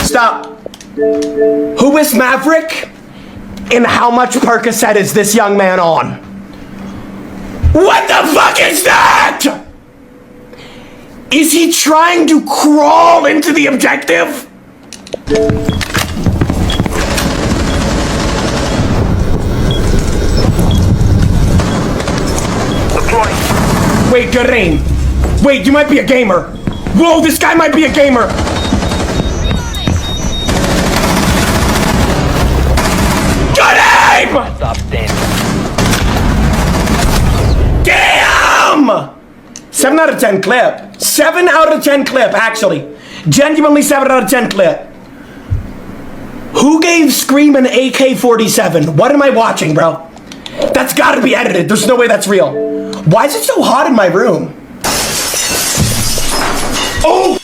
Stop. Who is Maverick? And how much Percocet is this young man on? What the fuck is that? Is he trying to crawl into the objective? Wait, good aim. Wait, you might be a gamer. Whoa, this guy might be a gamer. Good aim! Damn! 7 out of 10 clip. 7 out of 10 clip, actually. Genuinely 7 out of 10 clip. Who gave Scream an AK-47? What am I watching, bro? That's gotta be edited. There's no way that's real. Why is it so hot in my room? Oh!